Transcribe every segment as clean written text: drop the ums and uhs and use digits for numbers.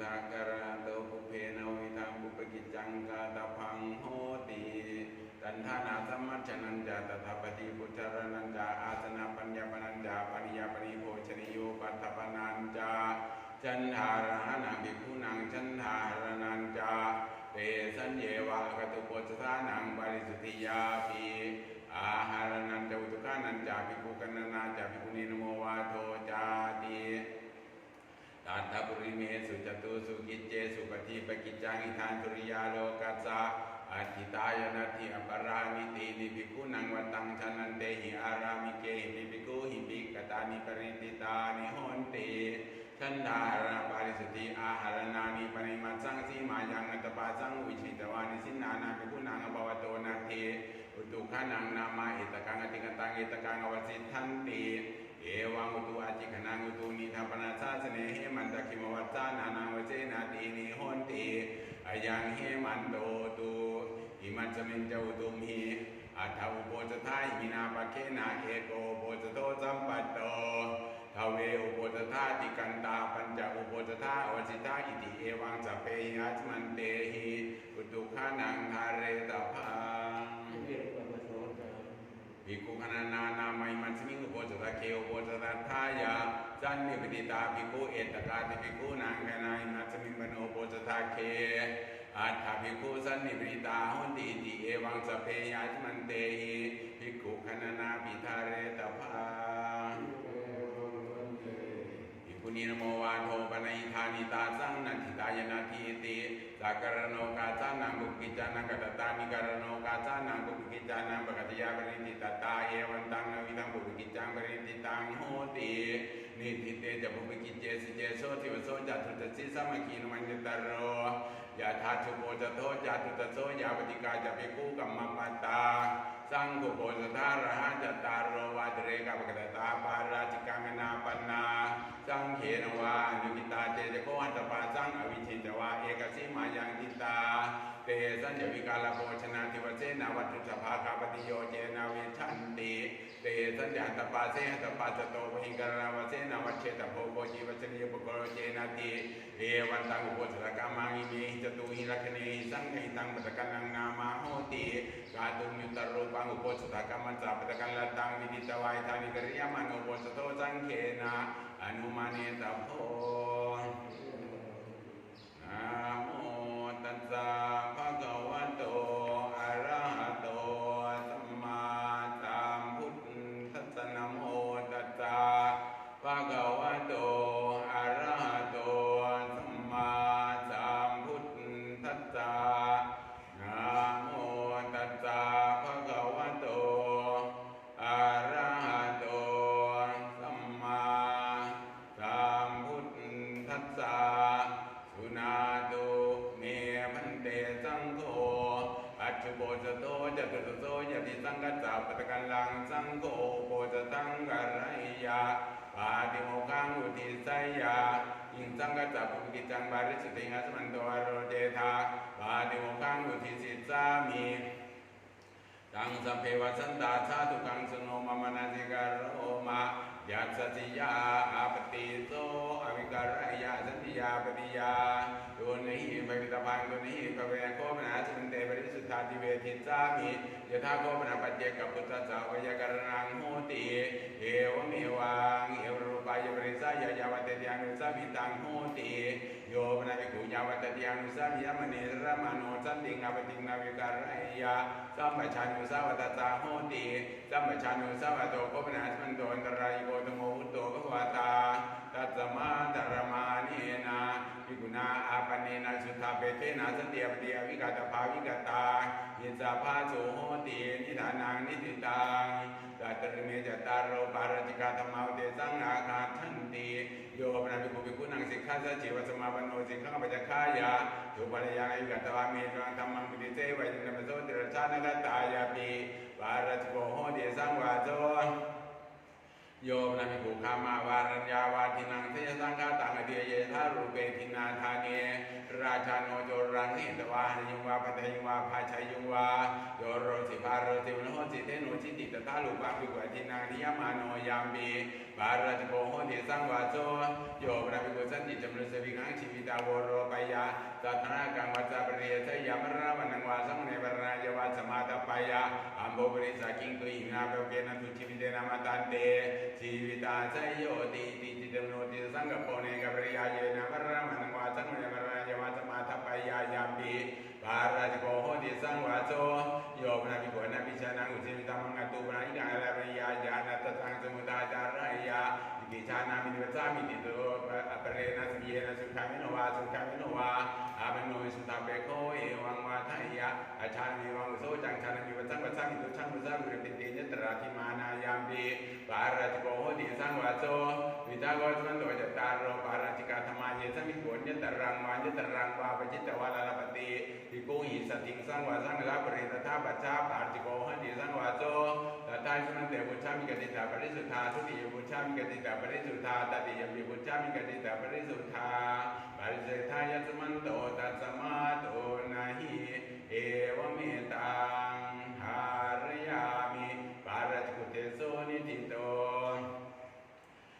ทาการะโตปุเพนวิทังปุปกิจจังกาตพังโหติตันทานาสัมมัชนัญจาตถาปฏิปุจจารนัญจาอาสนะปัญญาปนัญจาปริยาปริโภชนิโยปัตถปนัญจาจันทารหนังภิกขุนังจันทารนัญจาเตสัญเยวะกตุโปจทานังปริสุทธิยาภิอาหารนันจอุตุกานันจาภิกขุกัณนาจาภิกขุนีนโมวาโทจาติตัทธปุริเมสุจตุสุกิจเจสุปฏิปกิจจังอิทานตุริยาโลกัสสะอัตถิตายนาทิอปรามิตินิภิกขุนังวัตังชนันเตหิอารามิเกหิภิกขุหิภิกตานิปริติตานิโหนติฉันทาหารปาริสุทธิอาหารนานิปริมัสสังสีมายังอัตปาสังวิชิตวานิสินานาภิกขุนังอภวโตนาทีอุตุขานังนามาเอตกังอติกตังเอตกังอวสิทันติเอวังอุตุอาจิขนังอุตุนิทัปนาสาสเนเหมันตะคิมวัตตานานังวเจนาตีนิโหนติอายังเหมันโตตุอิมัจจมินเจอุตุมหิอัฏฐอุโปจทาหินาปะเคนาเอโกโปจโตสัมปัตโตทเวอุโปจทาติกันตาปัญจอุโปจทาอวจิตาอิติเอวังสัพเพยัจมันเตหิอุตุขานังทาเรตพังภิกขุขณนานามัยมัชมิงอุโปจตะเคอุโปจตะทายาจันนิปติตาภิกขุเอตกาติภิกขุนังขณายมัชมิงมโนอุโปจตะเคอัฏฐภิกขุสันนิปติตาหุนติอิติเอวังสัพเพยัจมันเตหิภิกขุขณนาปิทาเรตพังภิกขุนีนโมวาโทปนัยธานิตาสังนันทิตายนาทีติสักการโนกาจานังบุกิจานังกัตตานิการโนกาจานังบุกิจานังปะกัตยาปริติตตาเอวันตังนวิตังบุกิจังปริติตังโหตินิทิเตจะบุกิจเจสิเจโสทิวโสจัตุตสิสัมมคีนมัญญตโรยะทัชโพจโตจัตุตโสยาปฏิกาจะภิกขุกัมมปัตตาสังฆโพจทาระหัจตารโรวาเตเรกะปะกตตาปาราจิกังนาปันนาสังเขนวานุกิตาเจจะโคหัตปาสังอวิชิตวาเอกสิมายังทิตาเตสัญญวิกาลโภชนาทิวเสนาวัตถุสภาคาปฏิโยเจนาวิชันติเตสัญญาตปาเสหัตปาสโตวิกาลาวเสนาวัชเชตโภโภจีวชนียปุโกเจนาติเอวันตังอุปสรกามังอิเมหิจตุหิลักขเนหิสังฆิตังปตกันังนามาโหติกาตุมิตรูปังอุปสรกามัจจาปตกันละตังวิดิตวายธานิกริยามันอุปสโตสังเขนะอนุมาเนตโพนะโมตัสสะภะคะวะโตอะระหะโตสัมมาสัมพุทธัสสะนะโมตัสสะภะคะวะโตอะระหะโตสัมมาสัมพุทธัสสะนะโมตัสสะภะคะวะโตอะระหะโตสัมมาสัมพุทธัสสะสุนาตุเมพันเตสังโฆปัจจุโปจโตจตุตโตยติสังกัจจาปตกันลังสังโฆโปจตังกัรไรยาปาติโมขังอุทิสัยยาอิงสังกัจจาปุกิจังบาริสติงัสมันโตอโรเจธาปาติโมขังอุทิสิสามิตังสัพเพวสันตาชาตุกังสโนมมนาสิการโอมายัสสิยาอาปติโสอวิการยาสันติยาปฏิยาตุนิหิภวิตพังตุนิหิภเวโคมนาสุนเตปริสุทธาติเวทิสามิยถาโคมนาปัจเจกปุตตะสาวยากรณังโหติเอวเมวังเอวรูปายปริสายายาวัตติยานุสามิตังโหติโยปนาภิกขุยาวัตติยานุสามิยามณีระมโนสันติงอปติงนาวิการยาสัมปชัญญุสาวัตตาโหติสัมปชัญญุสาวัตโตโคมนาสมันโตอันตรายโกตโมอุตโตภควตาตัสมาตรมาเนนะภิกขุนาอาปเนนะสุทธาเปเทนะสันติอปติอวิกตภาวิกตายิสาภาโสโหตินิทานังนิติตังตัตริเมจตารโรปาราจิกาธรรมาวเตสังอาคาทันติโยปนาภิกขุภิกขุนังสิกขาสัจจิวัสมาปโนสิกขังปัจจคายะทุปริยังอวิกตวาเมตังธรรมังปิติเตวัยจินมโสติรชานกตายาปิปาราจิโกโหติสังวาโจโยมนาภิกขุขามาวารัญญาวาทินังเทสังฆาตังอเดียเยธารูเปทินาธาเนราชาโนโจรังเฮ ตวาหยุงวาปัตยุงวาภาชัยยุงวาโยโรสิภาโรสิวโนสิเทโนชิติตถาลุปะภิกขุทินังทิยมาโนยามปีบาราจโกโหติสังวาโสโยพระภิกขุสันติจำเริญสวิกังชีวิตาวโรปยาสัทนากังวัจจาปริยเทยามราวันังวาสังเนปรายวัสมาตปยาอัมโบปริสักิงตุอินาเปเกนะทุชีวิเตนามาตันเตชีวิตาไสโยติติจิตโนติสังกปเนกปริยาเยนะมราวันังวาสังเนปรายวัสมาตปยายามปีบาราจโกโหติสังวาโสโยพระภิกขุนะภิชานังอุเทมิตามังกตุปะอิกาลาปริยาญาณตัสสังสมุทาจารายากิจานามิวัจจามิติโตอปเรนะสเยนะสุขามิโนวาสุขามิโนวาอาเปโนสุตาเปโคเอวังวาทายะอาชามิวังโสจังชานามิวัจจังวัจจามิตุชังวัจจามิริติเนตราธิมานายามปีบาราจโกโหติสังวาโสวิตาโกสันโตจัตตารโรปาราจิกาธรรมาเยสมิโกญตรังวาญตรังวาปจิตตวาลาปติภิกขุหิสติงสังวาสังลาปริตถาปัจจาปาจิโกโหติสังวาโสตถาสมันเตบุชามิกติตาปริสุทธาทุติยบุชามิกติตาปริสุทธาตติยมปิบุชามิกติตาปริสุทธาปริเสธายสมันโตตัสสมาโตนะหิเอวเมตังหารยามิปาราจกุเตโสนิทิโต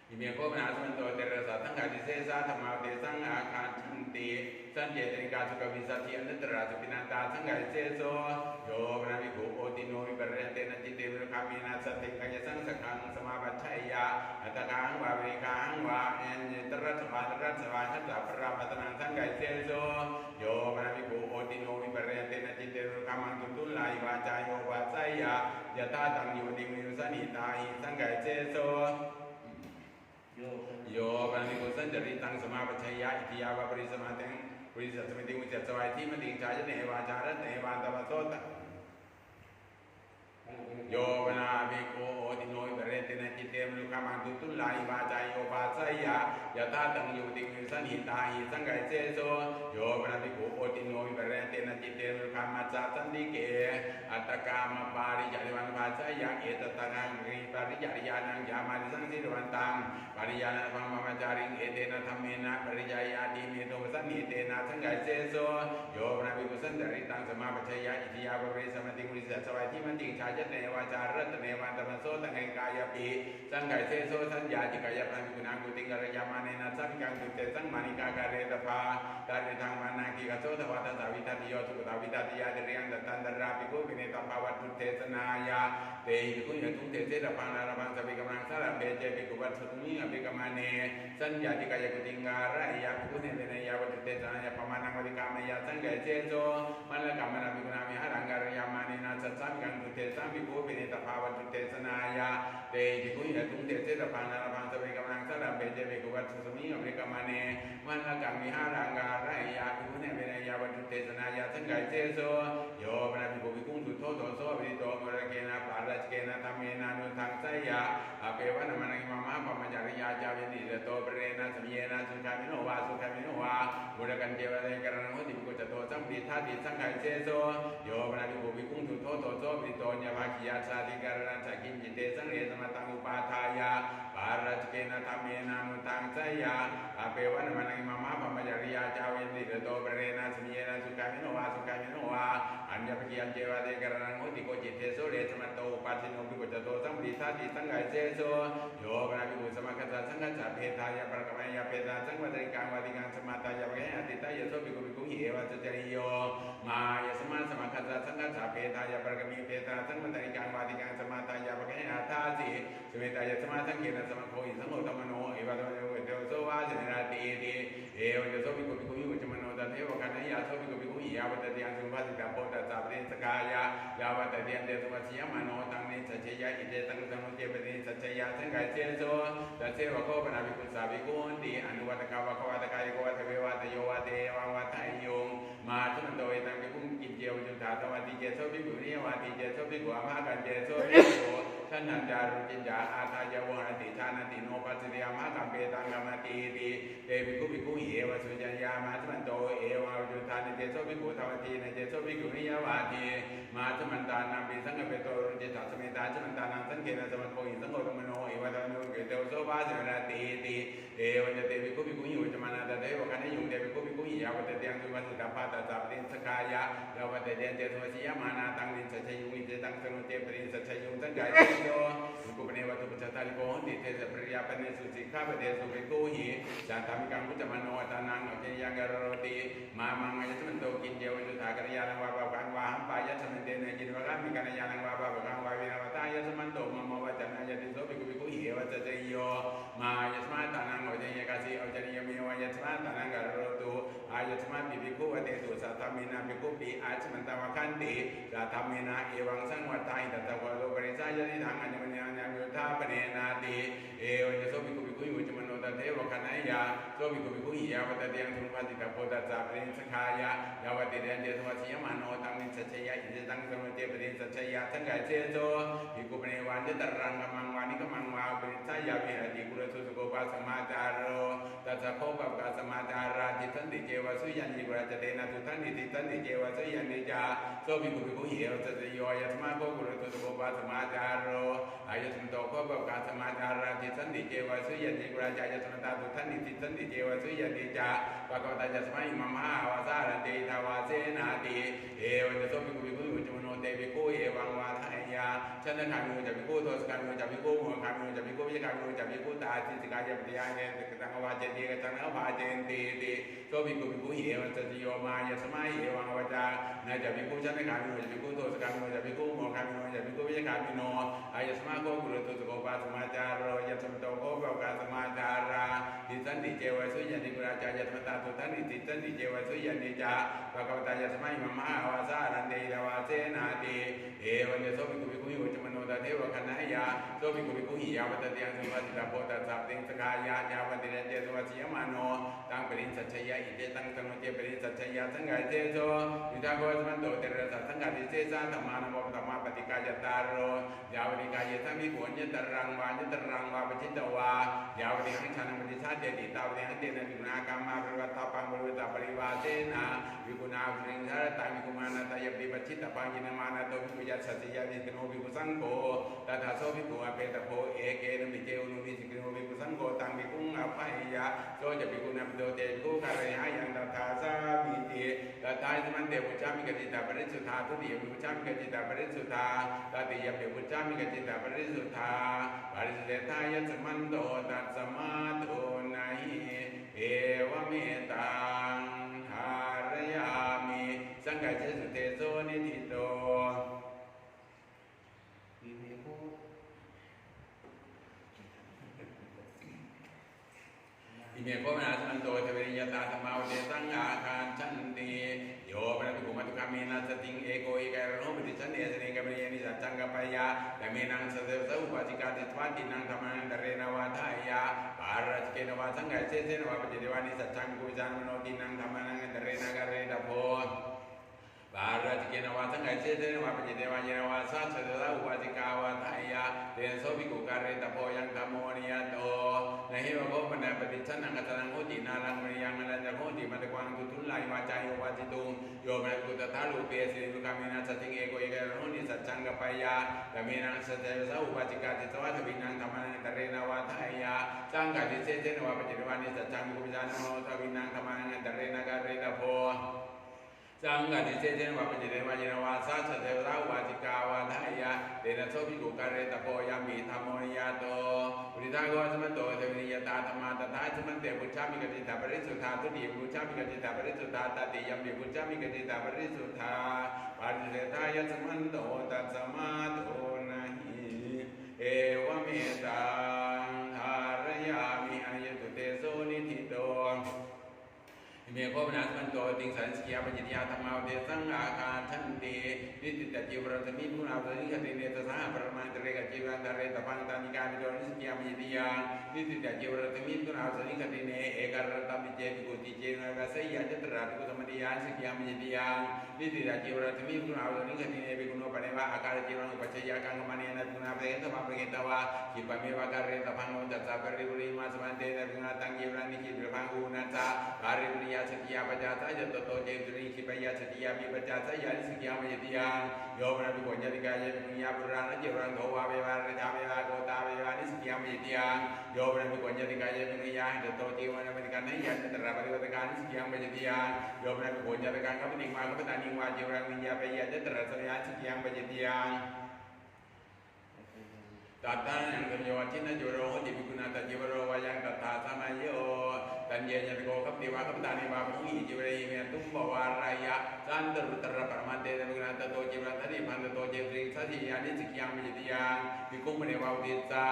อิเมโกมนาสมันโตเตระสัทธังกาติเสสาธรรมาเตสังอาคาชันติสันเจตนิกาสุขวิสัทธิอนัตตราสุปินันตาสังกาติเสโสโยปนาภิกขุโอติโนวิปเรเตนะจิตเตวิรคามินาสติกายสังสขังสมาปัชชัยยาอัตตกังวาวิกังวาเอนยิตรัสวาทัสวาทัสสะปราปัตนังสังกาติเสโสโยปนาภิกขุโอติโนวิปเรเตนะจิตเตวิรคามังตุตุลายวาจายโยวาไสยายะตาตังโยติมิวสนิตาหิสังกาติเสโสโยปนาภิกขุสัญจริตังสมาปัชชัยยะอิทิยาวะปริสมาเตงปริสัสสมิติอุจจสวายที่มติงชายเนวาจาระเนวาตวโสตโยปนาภิกขุโอติโนวิปเรเตนะจิตเตวิรคามังตุตุลายวาจายโยวาไสยายะตาตังโยติมิวสนิตาหิสังกาติเสโสโยปนาภิกขุโอติโนวิปเรเตนะจิตเตวิรคามัจจาสันติเกอัตตกามปาริจาริวันภาชยะเอตตะนังริปาริจาริยานังยามาริสังสิรวันตังปริยานังมัมมจาริงเอเตนะธัมเมนะปริยายาติเมโตสันนิเตนะสังกาติเสโสโยปนาภิกขุสัญจริตังสมาปัชชัยยะอิทิยาวะปริสมาติงปริสัสสวายที่มติงชายเนวาจาระเนวาตวโสตังเอกายปีสังกาติเสโสสัญญาจิกายปนาภิกขุนังกุติงกรยามาเนนะสังกังตุเตสังมานิกากาเรตภาตาริทังมานังกิกโสทวัตสาวิทัติโยสุขตาวิทัติยาเดริยังตันตราภิกขุวิเนตภาวัตถุเทศนายาเตหิคุยตุเตเสระพังนาระพังสวิกมังสารเบเจภิกขุวัตสุมิอภิกมาเนสัญญาจิกายกุติงการายาภิกขุเนเนยาวัตถุเทศนายาปมานังวติกามยาสังกาติเสโสมันละกัมมนาภิกขุนามิหารังการยามาเนนะสัสสังกังตุเตสังภิกขุวิเนตภาวัตถุเทศนายาเตหิคุยตุเตเสระพังนาระพังสวิกมังสารเบเจภิกขุวัตสุมิอภิกมาเนมันละกัมมิหารังการายาภิกขุเนเนยาวัตถุเทศนายาสังกาติเสโสโยปนาภิกขุภิกขุสุโธโตโสวิโตมรเกนะปาราชเกนะธัมเมนะนุทังไสยะอเปวะนะมะนังมะมะปะมัจจาริยาจาเวนิโตปเรนะสมเยนะสุขามิโนวาสุขามิโนวาบุรกันเจวะเตกะระโหติภิกขุจโตสัมปิทาติสังฆาติเสโสโยปนาภิกขุภิกขุสุโธโตโสวิโตญะภาคิยาชาติกะระนะสักขินจิเตสังเรสมตังอุปาทายาปาราชเกนะธัมเมนะนุทังไสยะอเปวะนะมะนังมะมะปะมัจจาริยาจาเวนิโตปเรนะสมเยนะสุขามิโนวาสุขามิโนวาอัญญภิยัญเจวะเตกะระนะโหติโกจิเตโสเรสมโตอุปัสสิโนภิกขุจโตสัมปิทาติสังฆาติเสโสโยปนาภิกขุสมคัสสะสังฆัสสะเพทายะปรกมายะเพทาสังวัตริกังวัติกังสมาตายะปะเกหะติตายะโสภิกขุภิกขุหิเอวะสุจริโยมายะสมาสมคัสสะสังฆัสสะเพทายะปรกมีเพทาสังวัตริกังวัติกังสมาตายะปะเกหะทาสิสเมตายะสมาสังเกนะสมโคหิสังโฆตมโนเอวะตมโนเตโสวาสินาติติเอวะโสภิกขุภิกขุหิอุจมโนตเทวะกันยะโสภิกขุภิกขุหิยาวัตติยังสุภาสิตาโพตสัพเพสกายะยาวัตติยังเตสุวัชยมโนตังนิสัจเจยะอิเตตังสังโนเจเปนิสัจเจยะสังกาติเสโสตัสเสวะโคปนาภิกขุสาภิกขุติอนุวัตกาวะคะวะตะกายโกวะเทเววะตโยวะเตวะวะทายโยงมาทุนโตเอตังภิกขุกิจเจวจุตาตวัติเจโสภิกขุนิยวะติเจโสภิกขุอภากันเจโสภิกขุท่านนันจารุจินจาอาทายวะติชานาติโนปัสสิริยามะกัมเปตังกัมมติติเตภิกขุภิกขุหิเอวะสุญญยามาทุนโตเอวะจุตานิเจโสภิกขุทวัติเนเจโสภิกขุนิยวะติม มาจมันตานาปิสังเกตโตรุจิตาสมิตาจมันตานังสังเกตสมัคโคหิสังโฆธรรมโนอิวัตโนเกเตวโสภาสินาตีติเอวันเตวิคุภิกขุหิวจมานาตเทวกันยุงเตวิคุภิกขุหิยาวเตเตียงสุวัสดิตาปาตาจับตินสกายะยาวเตเตียงเจตุวสิยมานาตังดินสัจยุงอิเจตังสนุเตปรินสัจยุงสังกายโยกุปเนวัตุปัจจตาลิโกหติเตสปริยาปเนสุสิกขาปเดสุภิกขุหิจันทามิกังพุจมโนตานังอเจยังกรโรติมามังยะสมันโตกินเจวจุตากรยานังวาปะกังวาหัมปายะสมันเตเนจินวะกัมมิกัญญานังวาปะกังวาวินาวตายะสมันโตมะโมวัจนะยะติโสภิกขุภิกขุหิวัจเจโยมายะสมาตานังอเจยกาสีอเจยมิวายะสมาตานังกรโรตุอายะสมาปิภิกขุวะเตตุสัตตมินาภิกขุปิอาชมันตวะคันติสัตตมินาเอวังสังวัตตาหิตตะวะโลปริสายะนิทังอัญญมณีญายุทธาปเนนาติเอวันจะโสภิกขุภิกขุหิวจมโนตเทวะคันนายะโสภิกขุภิกขุหิยาวตเตียงทุมภติตะโพตัสสะปรินสขายะยาวติเดนเจสวัสยมโนตังนิสัจยะอิเจตังสมุเตปรินสัจยะสังกายเจโตภิกขุปเนวันจะตรังกัมมังวานิกัมมังวาปริสายะเวหติกุลสุสโกปะสมาจารโรตัสสะโคปะกะสมาจาราจิตันติเจวะสุยัญญิกราจเตนะทุทันติตันติเจวะสุยัญญิจาโสภิกขุภิกขุหิสัจโยยัสมาโคกุลสุสโกปะสมาจารโรอายสมโตโคปะกะสมาจาราจิตันติเจวะสุยัญญิกราจายสมตาทุทันติตันติเจวะสุยัญญิจาปะกวตาจัสมาอิมัมหาวาสารันติทาวาเสนาติเอวันจะโสภิกขุภิกขุหิจมโนเตภิกขุเอวังวาทายาฉันนั้นขามิโนจัภิกขุโทสขามิโนจัภิกขุโมขามิโนจัภิกขุวิจขามิโนจัภิกขุตาจิติกายปฏิยาเนตตังวาเจติกตังอภาเจนติติโสภิกขุภิกขุหิวันจะโยมายสมัยเอวังวจานาจัภิกขุฉันนั้นขามิโนจัภิกขุโทสขามิโนจัภิกขุโมขามิโนจัภิกขุวิจขามิโนอายสมาโคกุลตุสโกปะสมาจารโรยัสมโตโคปะกะสมาจาราติสันติเจวะสุยัญญิกราจายสมตาทุทันติสันติเจวะสุยัญญิจาปะกวตายัสมาอิมัมหาวาสารันติทาวาเสนาติเอวันจะโสภิกขุภิกขุหิวจมโนตเทวะคันนายะโสภิกขุภิกขุหิยาวตเตียงสุวัสดิตาโพตัสสะติงสกายะยาวติเรนเจสวัสยมโนตังปรินสัจยะอิเจตังสมุเจปรินสัจยะสังกายเจโสยุทธาโกสมันโตเตระสัสังกายเจสาธรรมานุปตมะปฏิกายตารโรยาวติกายสัมมิโกญญตรังวาญตรังวาปจิตตวายาวติหังชานังปฏิชาเจติตาวติหังเตนะวิกุณากรรมาปริวัตตาปังบริวตาปริวาเจนะวิกุณาปริงสารตังวิกุมานาตายปิปัจฉิตปังยินมานาโตวิกุยัสสยะวิกโนวิกุสังโฆตถาโสวิกุอเปตโพเอเกนะมิเจอุนุวิสิกโนวิกุสังโฆตังวิกุงอภัยยะโสจะวิกุณัปโตเตกุกะเรหะยังตถาสามิติตถาสมันเตปุจจามิกจิตาปริสุทธาทุติยปุจจามิกจิตาปริสุทธาตติยปุจจามิกจิตาปริสุทธาปริสุทธายะสมันโตตัสมาโตนะหิเอวเมตังหารยามิสังฆเจสุเตโสนิทิโตอิเมโกมนาสมันโตเทวริยตาธรรมาวเตสังอาคารชันติโยปะภิกขุมัตุคามีนัสติงเอโกอิกายโรปฏิชันเนสเนกเมเยนิสัจจังกัปปายะแต่เมนังสเตสอุปาจิกาติทวัตินังธรรมังตเรนวาทายะปาราชเกนวาสังกัยเสเสนวาปจิเดวานิสัจจังกุจานมโนตินังธรรมังตเรนกเรตโพปาราจิเกนวาสังกัยเสเสนวาปจิเดวาเยนวาสัจเตสอุปาจิกาวาทายะเตโสภิกขุกเรตโพยังธรรมโมนิยโตนะหิวะโภปนะปฏิชันนังกัตนังโหตินารังมณียังอรัญญโหติมัตตะกวังตุทุลไลวาจายุวาจิตุงโยมะกุตตะลูเปสิริตุกามินัสสติงเอโกเอกะโหนิสัจจังกัปปายะตะเมนังสเตสะอุปาจิกาติสวัสวินังธรรมังตเรนวาทายะสังฆติเสเสนวาปจิตวานิสัจจังกุปจานโมทวินังธรรมังตเรนกะเรตโพสังฆติเสเสนวาปจิตวาเยนวาสัจเตสะอุปาจิกาวาทายะเตนะโสภิกขุกะเรตโพยามิธัมโมนิยโตอุทิทาโกสมันโตเทวนิยตาธรรมาตถาสมันเตปุจจามิกจิตาปริสุทธาทุติยปุจจามิกจิตาปริสุทธาตติยัมปิปุจจามิกจิตาปริสุทธาปาริเสธายะสมันโตตัสมาโตนะหิเอวเมตังหารยามิอายตุเตโสนิทิโตอิเมโคปนาสมันโตติงสันสกิยาปัญญาธรรมาวเตสังอาคาชันตินิติตจิวรตมิมุนาตนิคติเนตสหปรมาตเรกจิวันตเรตปังตานิกามิโดนิสกิยาปัญญานิติตจิวรตมิมุนาตนิคติเนเอกรตมิเจติกุติเจนะกะสยะจัตระกุตมนิยานสกิยาปัญญานิติตจิวรตมิมุนาตนิคติเนเบกุโนปะเนวะอาการจิวังอุปชัยยะกังกมณีนะกุณาเปตมะเปเกตวะขิปะเมวะกะเรตพังโนจัตตะปริบุริมาสมันเตนะกุณาตังยิวรานิขิปะพังอุนัสสะปาริบุริยา ชติยาปัจจาสายโตเจตุริขิปยาชติยาปิปัจจาสายานิสิกิยังมยติยังโยมนาภิโกญญาติกายะปุญญาปุราณเจรังโทวาเววาระจาเววาโกตาเววานิสิกิยังมยติยังโยมนาภิโกญญาติกายะปุญญาโตเจวนามิกันนิยันตระปริวัติการนิสิกิยังมยติยังโยมนาภิโกญญาติการกัปติมากัปตานิวาเจรังวิญญาเปยะตระสยานิสิกิยังมยติยังตัตตานังสัญโยชินะโยโรโหติภิกขุนาตจิวโรวายังตัตถาสมัยโยตัญเยญโกคัปติวาคัปตานิวาภุหิจิวเรหิเมตุมบวารายะสันตรุตระปรมาเตนะภิกขุนาตโตจิวรัตถิพันตโตเจตริสัจฉิยานิสิกิยังมยติยังภิกขุมเนวาอุติสา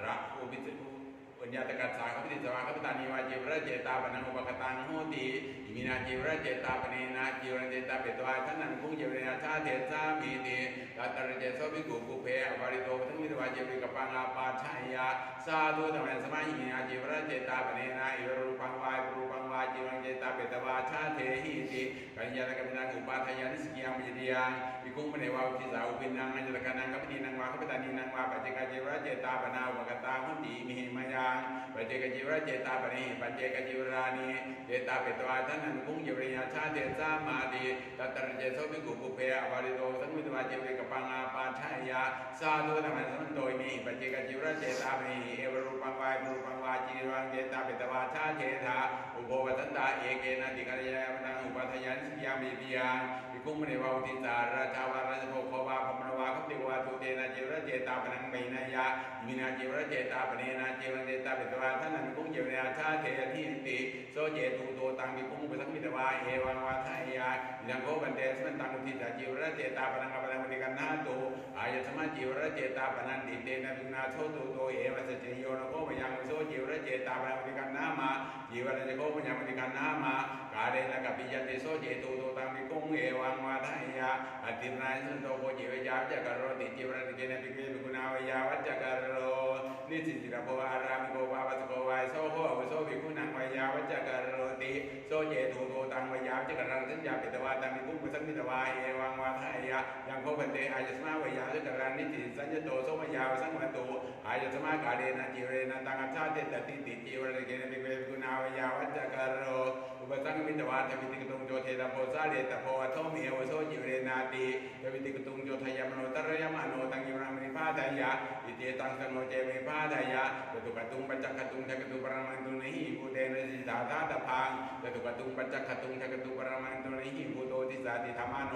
ระอุปิปัญญาตกัสสะคัปติสวาคัปตานิวาจิวระเจตาปนังอุปกตังโหติอิมินาจิวระเจตาปเนนะจิวระเจตาเปตวาทันนังคุงจิวเรนะชาเทสามีติตัตตระเจโสภิกขุกุเพอวาริโตปทังมิตวาจิวิกปังอาปาชัยยะสาธุธรรมะสมัยอิมินาจิวระเจตาปเนนะอิวรูปังวารูปังวาจิวังเจตาเปตวาชาเทหิติกัญญาตกัมนังอุปาทายานิสกิยังมยติยังภิกขุมเนวาอุทิสาอุปินังอัญจตกานังกัปตินังวาคัปตานินังวาปัจเจกจิวระเจตาปนาอุปกตาหุติมิหิมยังปัจเจกจิวระเจตาปเนปัจเจกจิวรานิเจตาเปตวาทันนังคุงจิวเรยชาเทสามาติตัตตระเจโสภิกขุกุเพอวาริโตสังมิตวาจิวิกปังอาปาชัยยะสาธุธรรมะสัมโตยมิปัจเจกจิวระเจตาปเนเอวรูปังวารูปังวาจิวังเจตาเปตวาชาเทธาอุโภวทันตาเอเกนะติกัลยาณังอุปาทายานิสิยังมยติยังภิกขุมเนวาอุทิสาราชาวาราชโภควาภมนวาคัปติวาตุเตนะจิวระเจตาปนังเมนะยะอิมินาจิวระเจตาปเนนะจิวังเจตาเปตวาทันนังคุงจิวเรยชาเททิติโสเจตุโตตังภิกขุปสังมิตวาเอวังวาทายายังโกบันเตสมันตังอุทิสาจิวระเจตาปนังอปนังปฏิกันนาโตอายตมะจิวระเจตาปนันติเตนะภิกนาโชตุโตเอวะสัจเจโยนะโกมยังโสจิวระเจตาปนังปฏิกันนามาจิวระเจโกมยังปฏิกันนามากาเรนะกัปปิยันติโสเจตุโตตังภิกขุเอวังวาทายาอติรายสันโตโกจิวะจักกะโรติจิวระเจนะภิกขุนาวิยาวัจจักกะโรนิสิติระโพอารามิโกวาปัสโกวายโสโหอโสภิกขุนังวิยาวัจจักกะโรติโสเจตุโตตังวิยาจักกะรังสัญญาเปตวาตังภิกขุสังมิตวาเอวังวาทายายังโกบันเตอายตมะวิยาจักกะรังนิสิสัญญโตโสมยาสังมโตอายตมะกาเรนะจิวเรนะตังอัจฉาเตตติติจิวระเจนะภิกขุนาวิยาวัจจักกะโรอุปสังมิตวาทวิติกตุงโจเทตโพสาเลตโพอโทเมวโสจิวเรนาติทวิติกตุงโจทยมโนตระยมโนตังยิวรามิภาทายะอิเตตังสังโนเจมิภาทายะจตุกตุงปัจจคตุงทกตุปรมังตุนิหิภูเตนะสิตาตาตพังจตุกตุงปัจจคตุงทกตุปรมังตุนิหิภูโตติสาติธรรมโน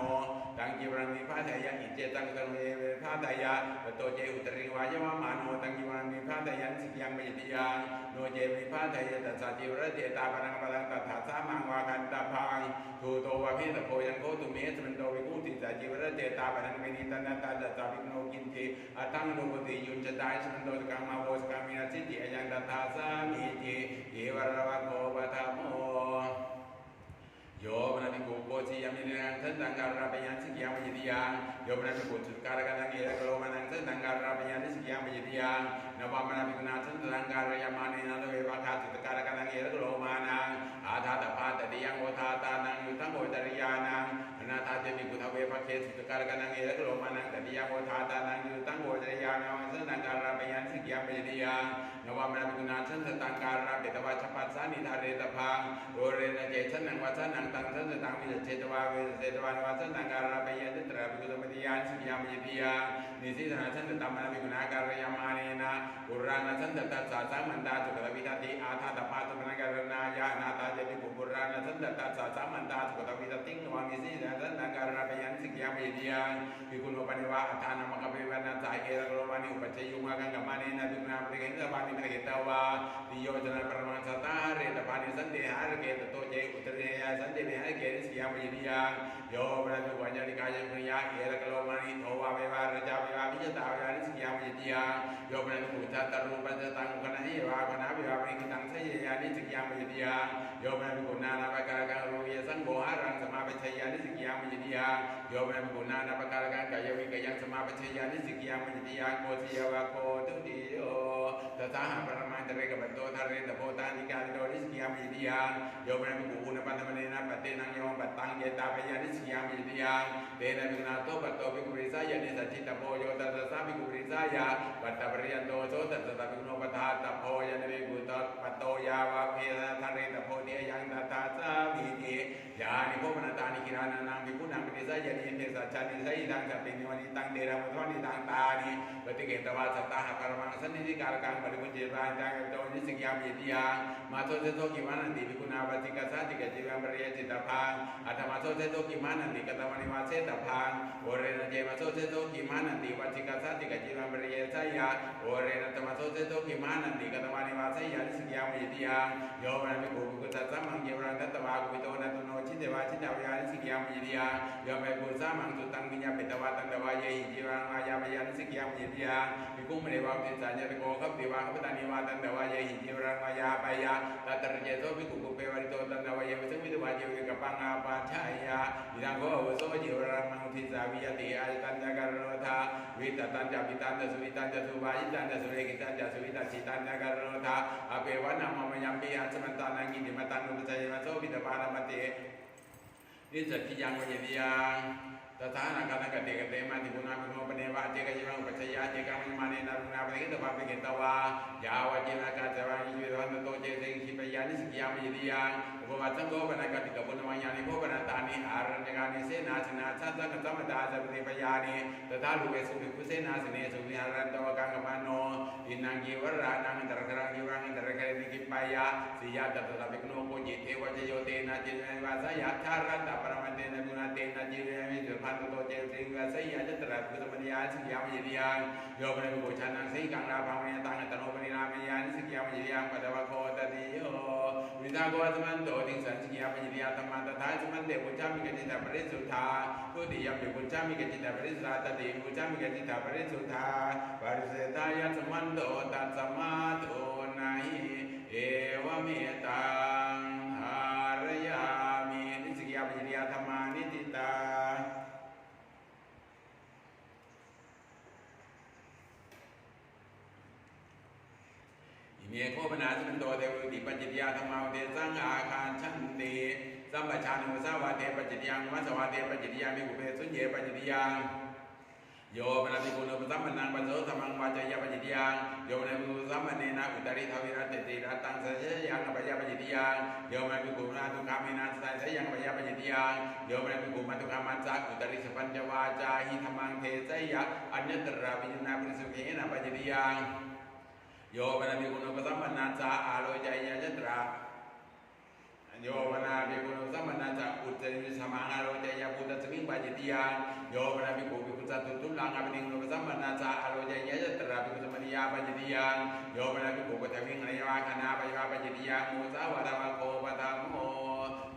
ตังยิวรามิภาทายะอิเจตังสังโนเจมิภาทายะจโตเจอุตริวายมมโนตังยิวรามิภาทายะสิยังมยติยังโนเจมิภาทายะตัสสะจิวระเจตาปนังปนังตัฏฐาสามังวาคันตพังทูโตวะพิตโพยังโคตุเมสมันโตวิกุติสาจิวระเจตาปนังเมนิตันนาตาจัตตาภิกโนกินติอัตังโนปติยุนจตายสมันโตสกังมาโวสกังมินาสิติอยังตัฏฐาสามิติเยวรวะโคปะทะโมโยมนันติโกโกจิยามินังสันตังการาปยันสิกยังมยติยังโยมนันติโกสุการกันตังเอระกโลมานังสันตังการาปยันสิกยังมยติยังนวามนาภิกขุนาสันตังการยามานินันเวปะคาสุการกันตังเอระกโลมานังอาทาตภาตติยังโอทาตานังยุตังโอจริยานังอนาถาเจภิกขุทเวปะเคสุการกันตังเอระกโลมานังตติยังโอทาตานังยุตังโอจริยานังสันตังการาปยันสิกยังมยติยังนวามนาภิกขุนาสันตังการาเปตวาชปัสสานิธาเรตพังโรเรนะเจชันนังวัชนังตังสันตังเจตวาเวเจตวานวาสันตังการาปยันติตระภิกขุสมติยานสิกยังมยติยังนิสิสนาสันตัมมนาภิกขุนาการยามาเนนะปุราณสันตัสสะสัมมันตาสุขวิทัติอาทาตปาตุมนาการนายะนาตาเจติปุราณสันตัสสะสัมมันตาสุขวิทัติงวามิสิสนาสันตังการาปยันสิกยังมยติยังภิกขุโนปนิวะอัฏฐานามะกะเปวันะสายเอระโลมานิอุปเชยุมากังกัมมาเนนะภิกขุนาปริเกนะปานิมะเกตวาติโยจนะปรมังสัตตาเรตปานิสันเตหะระเกตโตเจอุตเรยะสันเตเมหะเกนิสิกยังมยติยังโยมนันติโกญาติกายะปุญญาเอระกโลมานิโทวาเววาระจาเววาวิจตาเววานิสิกยังมยติยังโยมนันติปุจจตรูปัจจตังอุคณะเยวาคณะเววาปริกิตังสัยยานิสิกยังมยติยังโยมนันติโกนานาภการกังรูยสังโฆหารังสมาปัจฉยานิสิกยัง มยิติยังโยมเป็นกุณานาปการกันกายวิกยังสมาปัจจยานิสิกิยังมยิติยังโกศิยวะโคตุติโยตถาหะปรมังตะเรกบัตโตทาเรตโพตานิกาลิโดนิสิกิยังมยิติยังโยมเป็นกุณาปัตตมเนนะปัตเตนังโยมปัตตังเยตาปยานิสิกิยังมยิติยังเตนะภิกขุนาโตปัตโตภิกขุริสายะนิสัจจิตโพโยตัสสะภิกขุริสายะปัตตปริยันโตโสตัสสะภิกขุโนปทาตโพยะนิภิกขุตปัตโตยาวะเพนะทาเรตโพเนยังตถาสามิติยานิโพมนตานิกิรานังภิกขุนังปิสายะนิเตสัจจานิสัยทังสัพเพนิวานิตังเดระมุทวานิตังตานิปฏิเกตวาสตาหะปรมังสันนิธิการกังปริมุจเจราจังเกโตนิสิกยามยิติยังมาโตเตโตกิมานันติภิกขุนาปฏิกัสสะติกจิวังปริยจิตตพังอัตมาโตเตโตกิมานันติกตมนิวาเสตพังโอเรนะเจมาโตเตโตกิมานันติวัจิกัสสะติกจิวังปริยสัยยะโอเรนะตมาโตเตโตกิมานันติกตมนิวาเสยะนิสิกยามยิติยังโยมะภิกขุภิกขุตัสสะมังเยรังตัตตวากุปิโตนะตุโนชิเตวาชิตาวายานิสิกยามยิติยังโยมะภิกขุสามังสุตังวิญญาเปตวาตังตวายะหิจิวังมายาปยานิสิกยามยิติยังภิกขุมะเนวะติสัญญะโกคัพติวาคัพตานิวาตังตวายะหิจิวังมายาปยาตัตระเจโสภิกขุกุเปวะริโตตังตวายะวิสังวิตวาเจวิกปังอาปาชายาอิทังโกอโสจิวรังมังทิสาวิยติอาตัญญการโรธาวิตตัญญาปิตัญญสุวิตัญญสุวายิตัญญสุเรกิตัญญสุวิตัชิตัญญการโรธาอเปวะนามมยัมปิอัสมันตานังกิติมตังนุปชัยมะโสวิตปานามตินิสัจจิยังวิญญาณตถานาคตกเตกเตมาติปุนาภิโนปเนวะเจกจิวังปัจจยาเจกังมิมาเนนารุณาปฏิกิตวะปิเกตวายาวะเจนะกาจวังยิวิวันโตเจเสงขิปยานิสิกิยามยิติยังอุปวัตสังโฆปนากติกปุณมังยานิโภปนาตานิอารัญญกานิเสนาสนาชัตตะกัตตมตาสัพเพปยานิตถาลุเวสุภิกขุเสนาสเนสุวิหารันตวกังกมโนอินังกิวรานังอันตรกรังกิวังอันตรกะนิกิปายาสิยาตตะภิกขุโนโกจิเทวะเจโยเตนะเจนะวาสยะทารันตปรมัตเตนะกุณาเตนะจิเรมิสุพันโตเจเสงวาสยะจัตตระภิกขุตมนิยาสิกยามยิติยังโยมะภิกขุชานังสิกังราภังเนตังอัตโนปนิรามยานิสิกยามยิติยังปัตตวะโคตติโยวิตาโกสมันโตติสันสิกยามยิติยังธรรมะตถาสมันเตปุจจามิกจิตตปริสุทธาพุทธิยมปิปุจจามิกจิตตปริสุทธาตติปุจจามิกจิตตปริสุทธาปริเสธายะสมันโตตัสสมาโตนะหิเอวะเมตังหารยามินิสิกยามยิติยังธรรมานิติตาเมโคปนาสมันโตเทวติปัจจิตยาธรรมาเตสังอาคารชันติสัมปชานุสาวาเตปัจจิตยังวัสวาเตปัจจิตยังมิกุเปสุญเยปัจจิตยังโยมนาภิกขุนุปสัมมนังปัสโสธรรมังวาจายปัจจิตยังโยมนาภิกขุสัมมเนนะอุตริทวิรัตติรัตตังสัจยังอภัยปัจจิตยังโยมนาภิกขุนาทุกขามินัสสัจยังอภัยปัจจิตยังโยมนาภิกขุมัทุกขามัสสะอุตริสปัญจวาจาหิธรรมังเทสยะอัญญตระวิญญาณปริสุเขนะปัจจิตยังโยมนาภิกขุนุปสัมมนัสสะอาโลจายยัตระโยมนาภิกขุนุสัมมนัสสะอุตริสมังอาโลจายพุทธสมิงปัจจิตยังโยมนาภิกขุภิกขุสัตตุตุลังอภินิงนุปสัมมนัสสะอาโลจายยัตระภิกขุสมณียาปัจจิตยังโยมนาภิกขุปะทวิงอริยวาคณาปัจจวาปัจจิตยังมุสาวะตะวะโคปะธัมโม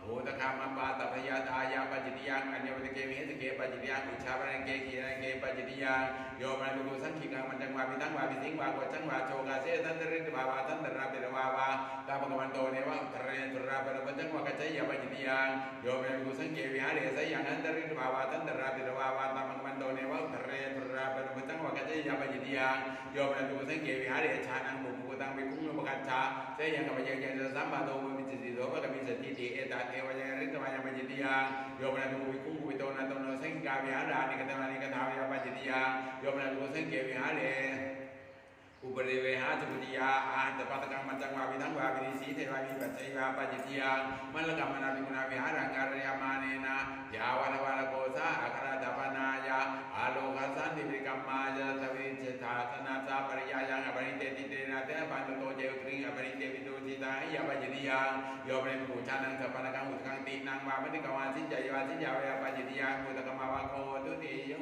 โอตคามปาตพยาตายาปัจจิตยังอัญญวัตเกมิสเกปัจจิตยังอุชาปรังเกขีรังเกปัจจิตยังโยมนาภิกขุสังขิกังมันจังวาปิตังวาปิสิงวากวจังวาโชกาเสตันตริตวาวาตันตระเปรวาวาตาปะกมันโตเนวะทะเรตุระเปรปัจจังวากะจยปัจจิตยังโยมนาภิกขุสังเกวิหาเรสยังอันตริตวาวาตันตระเปรวาวาตาปะกมันโตเนวะทะเรตุระเปรปัจจังวากะจยปัจจิตยังโยมนาภิกขุสังเกวิหาเรชานังบุมุตังภิกขุนุปกัจฉาเสยังกะปะยังจะสัมมาโตวิจิติโตภะกะมิสติติเอตเทวะยังริตวะยังปัจจิตยังโยมนาภิกขุภิกขุวิโตนะโตโนสังกาวิหารานิกตมานิกถาวิปัจจิตยังโยมนาภิกขุสังเกวิหาเรอุปริเวหาจุติยาอาหัตปัตตกังมันจังวาวิทังวาวินิสีเทวาวิปัจจัยวาปัจจิตยังมัลลกัมมนาภิกขุนาวิหารังการยามาเนนะยาวานวาลโกสาอัคราตปนายาอาโลกัสสันติภิกัมมายาทวิเชธาสนาสาปริยายังอปริเตติเตนะเตปันโตเจอุตริงอปริเตวิโตจิตาหิยปัจจิตยังโยมเรมุชานังสัพพะกังอุตกังตินังวาปฏิกวาสิจายาสิจาวะปัจจิตยังมุตตะมาวะโคตุติโย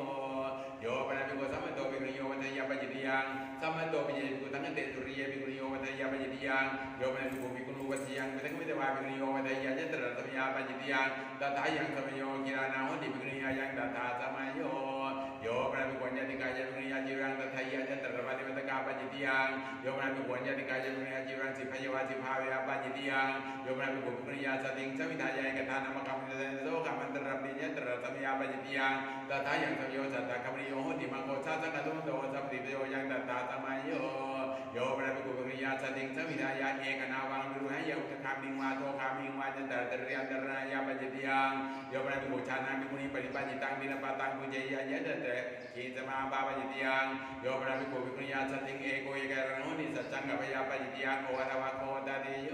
โยปนาภิกขุสัมมโตภิกขุโยวัฏยปัจจิตยังสัมมโตภิกขุตังเตตุริยภิกขุโยวัฏยปัจจิตยังโยปนาภิกขุภิกขุวัฏยังภิกขุวิตวาภิกขุโยวัฏยยัตระสัมยาปัจจิตยังตถายังสัมโยกิรานาโหติภิกขุยังตถาสัมโยโยปนาภิกขุญาติกายภิกขุยาจิรังตถายัตระปฏิวัตกาปัจจิตยังโยปนาภิกขุญาติกายภิกขุยาจิรังสิพยวาสิภาเวปัจจิตยังโยปนาภิกขุภิกขุยาสติงสวิทายายกทานามกัมมิเตโสกัมมันตระปิญญตระสัม ปัจจิยังตถายังสัมโยสัตตะคัมริโยโหติมังโกชาสังฆตุโตสัพพิโยยังตถาสมัยโยโยปะภิกขุปริยาสติงสวิทายาเอกนาวังวิรุหายอุตคามิงวาโตคามิงวาจันตระตระยันตระยาปัจจิยังโยปะภิกขุชานาภิกขุณีปฏิปัจจิตังบิณปตังปุจเจยะยะเตเตขีสมาปาปัจจิยังโยปะภิกขุภิกขุณียาสติงเอโกเอกรโนนิสัจจังกัปยาปัจจิยังโอวัตวะโคตติโย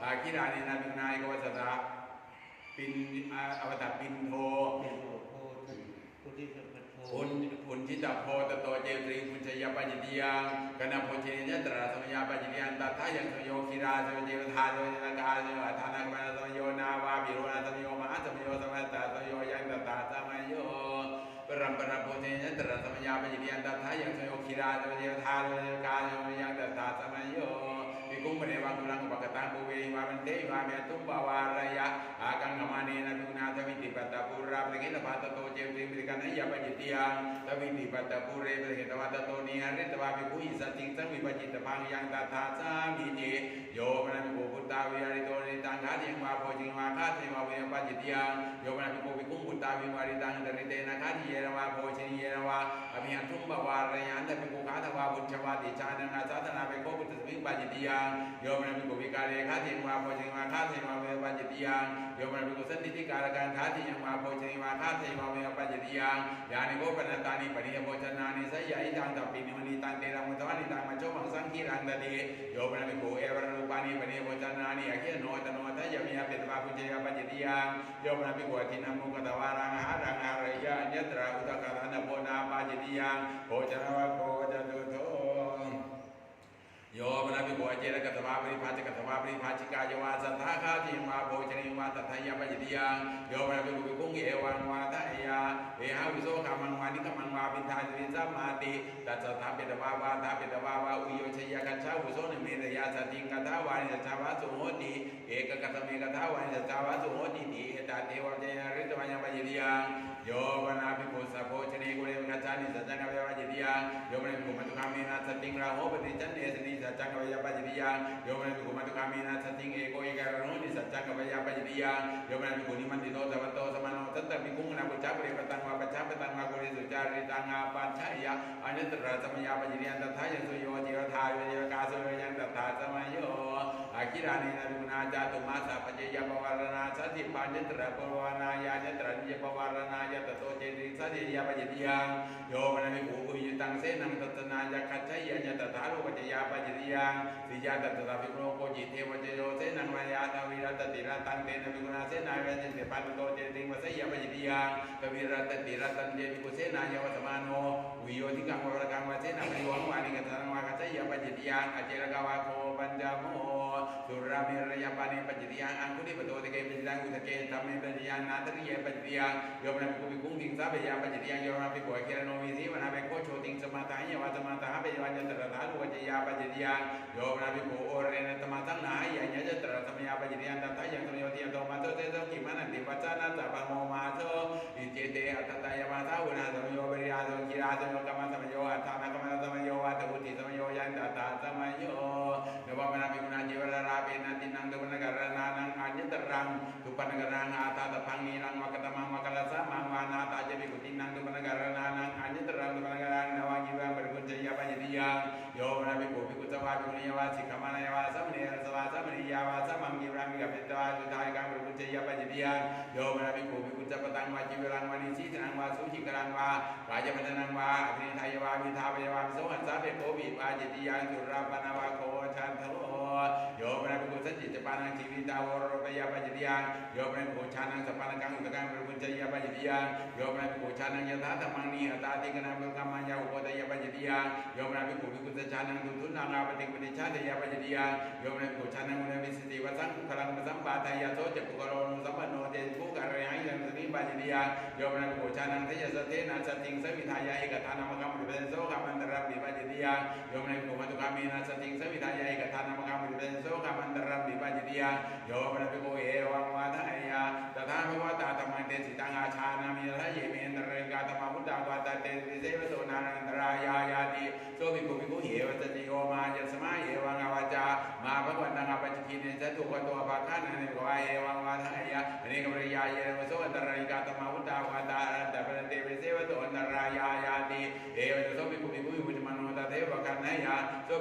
อาคิรานินาภิกขุนายโกวัสสะปินอวตารปินโทปุญจิตาโพตโตเจตรีปุญชยปัจจิยังกนะโพเชนิยตระสมยาปัจจิยังตัทธายังสมโยคีราสมเจวทาสมยนากาสมอัฏฐานังปะสมโยนาวาปิโรนาสมโยมหาสมโยสมัตตาสมโยยังตตาสมโยปรัมปราโพเชนิยตระสมยาปัจจิยังตัทธายังสมโยคีราสมเจวทาสมยนากาสมยังตตาสมโยกุมเปเนวังกุลังปะกตังปุเววามันเตวาเมตุบาวารายะอากังขมานีนะภิกขุนาทวิติปัตตปุราปะเกตปาตโตเจวิมิกันยะปัจจิยังทวิติปัตตปุเรปะเกตปาตโตนิหะริตวาภิกขุอิสัจจิงสังวิปัจจิตพังยังตถาสามิเจโยมนะภิกขุพุทธาวิหาริโตนิตังฆาติยังวาโพจิงวาฆาติวาเวปัจจิยังโยมนะภิกขุภิกขุพุทธาวิหาริตังตริเตนะฆาติเยนะวาโพจิเยนะวาอภิหันทุมบาวารายะนะภิกขุฆาตวาบุญชวาติชานะนาสาธนาภิกขุพุทธสมิงปัจจิยังโยมนะภิกขุวิการเรขาติยังวาโพจิงวาฆาติวาเวปัจจิยังโยมนะภิกขุสันติการการฆาติยังวาโพจิงวาฆาติวาเวปัจจิยังยานิโกปนัตตานิปริยโภชนานิสัยยะอิตังตัปปินิมณีตังเตรังมุตวานิตังมัจโจมังสังคีรันตติโยมนะภิกขุเอวรูปานิปริยโภชนานิอคิโนตโนทัยยะมียะปิตวาปุจเจยปัจจิยังโยมนะภิกขุอทินัมมุกตวารังหารังหารยะยัตระอุตกะทานโพนาปัจจิยังโภชนวะโภจตุโทโยมนะภิกขุเจรกัตวาปริภาชกัตวาปริภาชิกายวาสัทธาคาติวาโภชนิวาตัทยปัจจิยังโยมนะภิกขุภิกขุเอวังวาทายาเอหาวิโสขามังวานิกมังวาปิทาจิสัมมาติตัสสะทาปิตวาวาทาปิตวาวาอุโยชยกัญชาวิโสนิเมตยาสติงกัตวานิสัจวาสุโหติเอกกัตเมกัตวานิสัจวาสุโหติติเอตาเทวะเจนะริตวะยังปัจจิยังโยมนะภิกขุสัพโพชนิกุเรมกัจจานิสัจจังกัปปัจจิยังโยมนะภิกขุมัตุคามินาสติงราโหปฏิจันเนสนิสัจจังกัปปัจจิยังโยมนะภิกขุมัตุคามินาสติงเอโกเอกรโนนิสัจจังกัปปัจจิยังโยมนะภิกขุนิมันติโตสัพพโตสมโนตัตตะภิกขุนะปุจจาปริปตังวาปัจฉาปตังวากุริสุจาริตังอาปัญชยะอนัตตระสมยาปัจจิยังตถายังสุโยจิรธาเวเยกาสุยังตถาสมัยโยอาคิรานินะภิกขุนาจาตุมาสะปัจเจยปวารณาสัตถิปัญจตระปวารณายาญตระนิยปวารณายตโตเจติสัตถิยาปัจจิยังโยมนะภิกขุอุยตังเสนังตัตนายะคัจฉยะตถาโลปัจจยาปัจจิยังสิยาตถาภิกขุโกจิเทวเจโยเสนังมายาตวิรัตติรัตังเตนะภิกขุนาเสนาเวจิเตปันโตเจติงวสยาปัจจิยังกวิรัตติรัตันเตภิกขุเสนายวัสมาโนวิโยติกังวรกังวเสนาปริวังวานิกัตถังวาคัจฉยาปัจจิยังอเจรกาวาโคปัญจโมสุรามิระยะปานิปัจจิยังอังคุลิปโตติเกปัจจิยังอุตเกธัมเมปัจจิยังนาตริเยปัจจิยังโยมนะภิกขุภิกขุติงสาเปยาปัจจิยังโยมนะภิกขุเกรโนวิสีวนาเปโคโชติงสมาทายวาสมาทาเปยวัญญตระธาลุปัจจยาปัจจิยังโยมนะภิกขุโอเรนะตมะตังนายัญญตระสมยาปัจจิยังตัทธายังสมโยติยโตมาโตเตโตกิมานันติปัจจานะสัพพโมมาโตอิเจเตอัตตายมาทาวุนาสมโยปริยาโตกิราสมโยกัมมัสมโยอัตถานะกัมมัสมโยวัตถุติสมโยยันตตาสมโยนวมนะภิกขุนาจิวราราเปนะตินังตุปนกรณานังอัญญตรังตุปนกรณาอาตาตพังนีนังมกตมังมกลสะมังวานาตาเจภิกขุตินังตุปนกรณานังอัญญตรังตุปนกรณานวาญิวังปริปุญจยปัจจิยังโยมนะภิกขุภิกขุสวาภิกขุณียวาสิกขมานยวาสัมเนรสวาสัมณียาวาสัมมังกิรังมิกัปปิตวาจุทายกังปริปุญจยปัจจิยังโยมนะภิกขุภิกขุจัปปตังวาจิวิรังวานิสีนังวาสุจิกรังวากายปัจจนังวาอภินิทายวาวิทาเปยวาโสหัสสะเปโกวิปัจจิยังสุราปนาวาโคชันโทโยมนะภิกขุสัจจิตปานังชีวิตาวรปยาปัจจิยังโยมนะภิกขุชานังสัพพะกังอุตกังปริปุญจยปัจจิยังโยมนะภิกขุชานังยถาธรรมังนิหตาติกนังปุกัมมัญญาอุปตยปัจจิยังโยมนะภิกขุภิกขุสัจจานังทุทุนังอาปติปฏิชาตยปัจจิยังโยมนะภิกขุชานังอุณวิสิติวสังขุขลังสัมปาทายาโสจักขุกโรนุสัมปันโนเตภูกะเรหังยังสมิปัจจิยังโยมนะภิกขุชานังทยสเทนะสติงสวิทายาเอกทานามกัมปุเปโสกัมมันตระปิปัจจิยังโยมนะภิกขุมัตุคามีนะสติงสวิทายาเอกทานามกัมปุเปโสกัมมันตระปิปัจจิยังโยมนะภิกขุเอวังวาทายาตถาภวตาธรรมังเตสิตังอาชานามิทะเยเมนตระกาธรรมพุทธาวาตเตติเสวโสนานันตรายายาติโสภิกขุภิกขุเหวจติโยมายัสมาเอวังอวาจามาภวันตังอปัจจิกิเนจตุกตัวภาคานันเนกวาเอวังวาทายาอเนกปริยาเยโสอันตรายกาธรรมพุทธาวาตา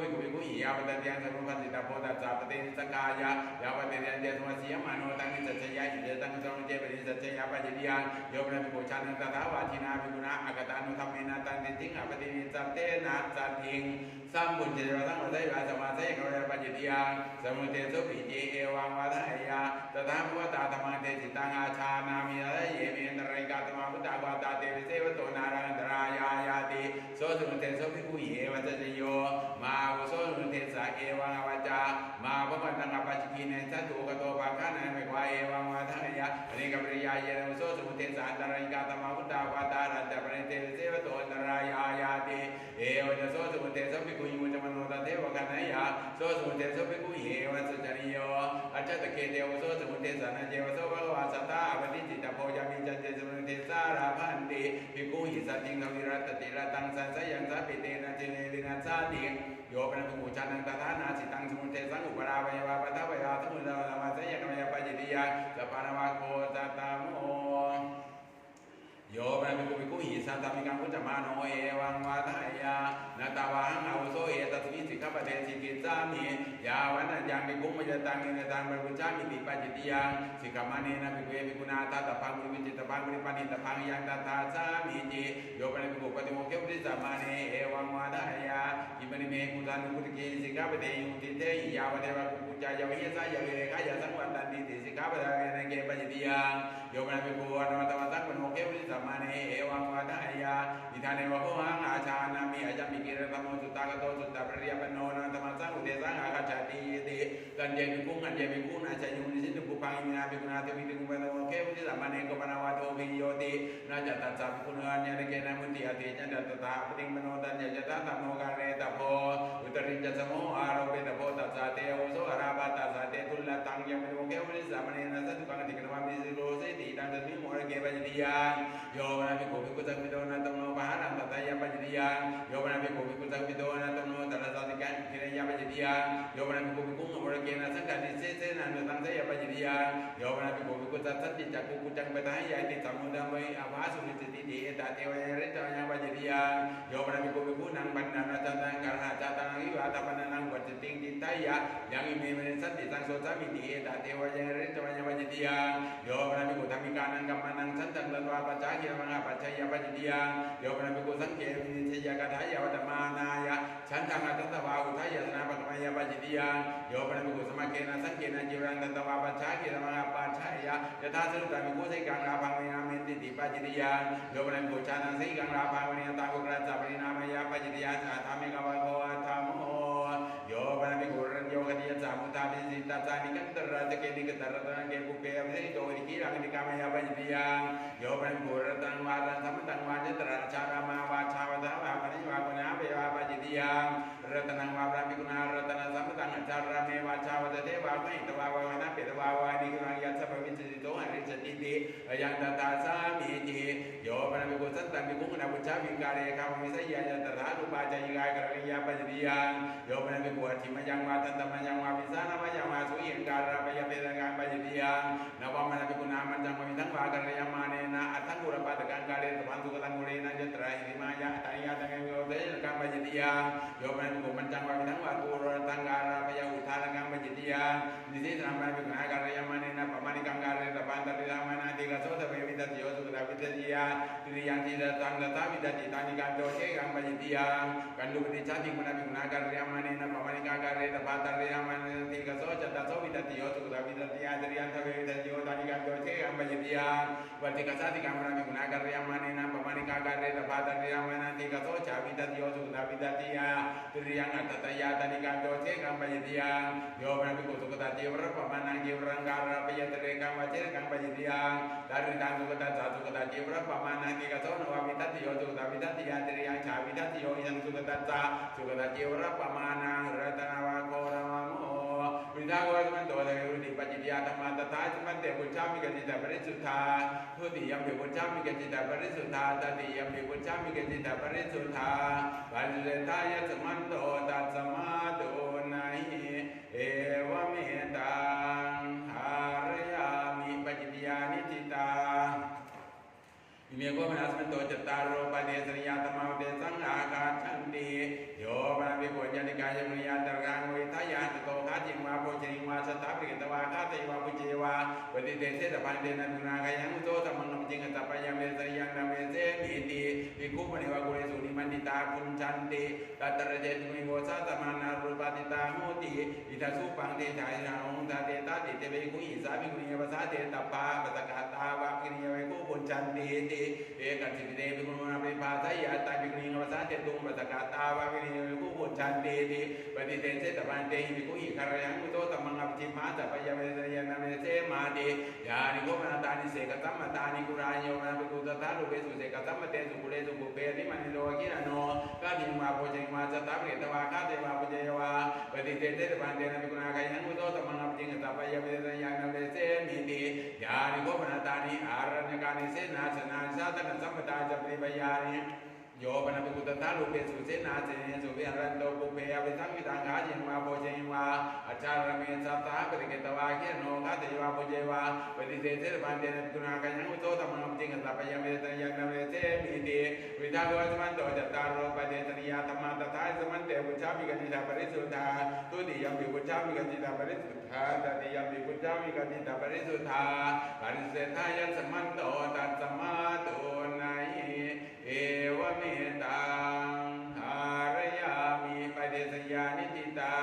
ภิกขุภิกขุหิยาวตเตียงสมุปัสสิตาโพตัสสะปฏิสังขายายาวตเตียงเจสมัสยมาโนตังนิสัจยะอิเดตังสมุเจปฏิสัจยะปัจจิยังโยมนะภิกขุชานังตถาวาทินาภิกขุนาอากตานุธรรมเมนะตังติทิงอปฏินิสัตเตนะสัตถิงสัมบุญเจริญสังวรได้วาสมาเสกเวปัจจิยังสมุเตสุปิเจเอวังวาทายาตถาภวตาธรรมเตจิตังอาชานามิระเยเมนตริกาตมาพุทธาวาตาเตวิเสวโตนารังตรายายาติโสสุเตโสภิกขุเยวัจจโยมาวุโสสุเตสะเอวังอวัจจามาภวันตังอปัจจิกิเนสัตถุกโตภาคะนังเมวะเอวังวาทายาอเนกปริยาเยนะวุโสสุเตสะตริกาตมาพุทธาวาตารันตปริเตวิเสวโตนรายายาติเอวัจโสสุเตโสภิกขุยุจมโนตเทวคะนัยยาโสสุเตโสภิกขุเยวัจจริโยอัจจตเกเตวโสสุเตสะนะเจวโสภควาสัตตาอปฏิจิตโพยามิจันเจสมุเตสาราพันติภิกขุหิสัตถิงทวิรัตติระตังสันสยังสัพพิเตนะเจเนลินัสสาติโยปนะภิกขุชานังตถานาสิตังสมุเตสังอุปราวัยวะปัทถวายาสมุทามาสยกมยปัจจิติยาสัพพานวะโคจัตตามโมโยปนะภิกขุภิกขุหิสัตตมิกังพุทธมาโนเอวังวาทายานาตาวะหังอาวุโสเอตัสมิสิกขปเทสิกิจสามิยาวันนัญญังภิกขุมยตังเนตังบริปุจฉามิติปัจจิติยังสิกขมาเนนะภิกขุเอภิกขุนาทัตตะพังวิจิตตะพังปริปันติตะพังยังตัทธาสามิจิโยปนะภิกขุปฏิโมกข์ปฏิสัมมาเนเอวังวาทายาอิมณิเมกุตันุพุทธเกสิกขปเทยุติเตยาวเทวะกุปุจจายะวิยสายะเวขายะสังวันตันติติสิกขปทาเวนะเกปัจจิติยังโยปนะภิกขุอนุตตมะสังปโนเกปฏิสัมมาเนเอวังวาทายานิทานเนวะโหหังอาชานามิอาจัมมิกิระธรรมโมสุตตากโตสุตตะปริยปโนนะธรรมสังอุเทสังอาคัจฉติติกันเยภิกขุกันเยภิกขุนาชยุนิสิตุปุปังอิมินาภิกขุนาเทวิติกุปะโนเกปฏิสัมมาเนโกปนาวะโตภิโยตินาจัตตัสสะภิกขุนาญาณเกนะมุติอติจันตตาปฏิมโนตัญญะตตะโมกะเรตโพอุตริจสโมอาโรเปตโพตัสสะเตโอโสอาราบะตัสสะเตตุลละตังยะมโนเกปฏิสัมมาเนนะสัตตุกังติกะวะมิสิโรเสติตังตัสมิโมระเกปัจจิติยังโยนะภิกขุภิกขุสังวิโตนะตัมโนปะหารังตัตตยะปัจจิติยังโยนะภิกขุภิกขุสังวิโตนะตัมโนตัสสะติกันกิริยะปัจจิติยังโยนะภิกขุภิกขุมระเกนะสังฆติเสเสนะนุตังเสยะปัจจิติยังโยนะภิกขุภิกขุสัตติจักขุกุจังปะทายะติสัมมุดัมเวอภาสุนิติติเอตเทวะริตยังปัจจิติยังโยนะภิกขุภิกขุนังปันนันจันตังกะหะจัตตังวิวาตปะนังวัจติงติตายะยังอิเมเมสันติสังโสสามิติเอตเทวะริตยังปัจจิติยังโยนะภิกขุธรรมิกานังกัมมันังสันตังตวะปัจจาคิรมังหะปัจจยะปัจจิติยังโยนะภิกขุสังเกวินิชยกถายะวัตมานายะฉันทังอัตตวาอุทายะสนาปะกมยะปัจจิติยังโยนะภิกขุสมะเกนะสังเกนะจิรังตัตวาปัจจาคิรมังหะปัจจยะยถาสรุตาภิกขุสิกังราภังเวนะเมติติปัจจิติยังโยนะภิกขุชานังสิกังราภังเวนะตาภุกรัสสะปรินามยะปัจจิติยังอาธรรมิกวะโคอัตถโมโยนะภิกขุรัญโยคติยะสามุทาภิสิตตาสานิกันตระตะเกนิกตระตะเกปุเปอภิสิโตอิกิรังนิกามยะปัจจิติยังโยนะภิกขุรัตังวารังสัมตังวาจตระชารามาวาชาวะทาวะปะนิวะปะนะเปวะปัจจิติยังรัตนังวาพระภิกขุนารัตนะสัมตังชารามวาชาวะเทวะมหิตวะวะนะเปตวะวะนิกังยัสสะภวิสิโตหริสติติยังตัตตาสามิจิโยนะภิกขุสันตังภิกขุนะปุจฉาวิกาเรคะมิสยะยัตถาตุปาจายิกายกริยาปัจจิติยังโยนะภิกขุอธิมยังวาตันตมยังวาปิสานามยังวาสุยิงการะปยะเปตังปัจจิติยังนวะมะนะภิกขุนามันจังมิทังวากริยามาเนนะอัตถังกุรปะตะกังกาเรตปันตุกตังกุเรนะยัตระหิมายะตายะตังโยเตกังปัจจิติยังโยนะภิกขุมันจังวามิทังวากุรตังการะปยะอุทานังปัจจิติยังนิสิตังมะภิกขุนากริยามาเนนะปะมานิกังกาเรตปันตติรามานะติกะโสตะเววิตัสโยสุกตะวิตัสยะติริยังติตังตถาวิตัสติตานิกันโตเชกังปัจจิติยังกันดุปฏิชาติมะนะภิกขุนากริยามาเนนะปะมานิกังกาเรตปันตติรามานะติกะโสจัตตะโสวิตัสโยสุกตะวิตัสยะติริยังทะเววิตัสโยตานิกันโตเชกังปัจจิติยังวัติกะสาติกังมะนะภิกขุนากริยามาเนนะปะมานิกังกาเรตปันตติรามานะติกะโสจาวิตัสโยสุกตะวิตัสยะติริยังอัตตะยะตานิกันโตเชกังปัจจิติยังโยนะภิกขุสุกตะจิวระปะมานังจิวรังการะปยะตะเรกังวะเจกังปัจจิติยังดาริตังสุกตะสาสุกตะจิวระปะมานังติกะโสนวะวิตัสโยสุกตะวิตัสยะติริยังชาวิตัสโยยังสุกตะสาสุกตะจิวระปะมานังรัตนวะโกระวะโมวิทางวะมันโตเทวุติปัจจิติยาธรรมะตถาจิมันเตปุจฉามิกจิตะปริสุทธาทุติยัมปิปุจฉามิกจิตะปริสุทธาตติยัมปิปุจฉามิกจิตะปริสุทธาปัจเจทายะสมันโตตัสสมาโตนะหิเอวะเมตังหารยามิปัจจิติยานิจิตาอิเมโกมนัสมันโตจตารโรปะเดสริยาธรรมะเดสังอาคาชันติโยมะภิกขุญาณิ นิกายมณียาตรังเวทายาตโตคาจิงวาโพจิงวาสตาปิกตวาคาเตวาปุเจวาปฏิเตเสตพันเดนะตุนาคายังโตธรรมังจิงกัตปะยังเวสยังนาเวเสมิติภิกขุมณีวะกุเรสุนิมันติตาปุญชันติตัตระเจตุมิโกสัตมานารูปาติตาโหติอิทัสสุปังเตชายนาองตาเตตาติเตเวกุอิสาภิกขุณีภาษาเตตปาปัสกาตาวะกิริยเวกุปุญชันติติเอกัจจิเตภิกขุนาปริภาสยะตาภิกขุณีภาษาเตตุงปัสกาตาวะกิริยเวกุปุญชันติติปฏิเตเสตพันเตภิกขุอิคารยังโตธรรมังอัปจิมาสัพพยเวสยังนาเวเสมาติยานิโกมนาตานิเสกตัมมตานิกุรายโยนาภิกขุตถารูเปสุเสกตัมมเตสุกุเลสุกุเปริมันิโลกินะโนกาติมาโพจิมาสตาเปตวาคาเตวาปุเจวาปฏิเตเตปันเตนะภิกขุนาคายังโตธรรมังอัปจิสัพพยเวสยังนาเวเสมิติยานิโกมนาตานิอารัญญกานิเสนาสนาสาตนะสัมปตาจะปริปยานิโยปนะภิกขุตถารูเปสุเสนาเสเนสุวิหารันโตปุเปยวิสังวิตังคาจิมาโพจิมาอาจารเมสัตตาปฏิเกตวาเขโนคาเตวาปุเจวาปฏิเตเตปันเตนะภิกขุนาคายังโตธรรมังอัปจิสัพพยเวสยังนาเวเสมิติวิทาโกสมันโตจัตตารโรปเดตนิยาธรรมะตถาสมันเตปุชฌามิกัจจิตาปริสุทธาตุติยัมปิปุชฌามิกัจจิตาปริสุทธาตติยัมปิปุชฌามิกัจจิตาปริสุทธาปริเสธายัสมันโตตัสสมาโตนัยเอวเมตังหารยามิปเดสยานิจิตา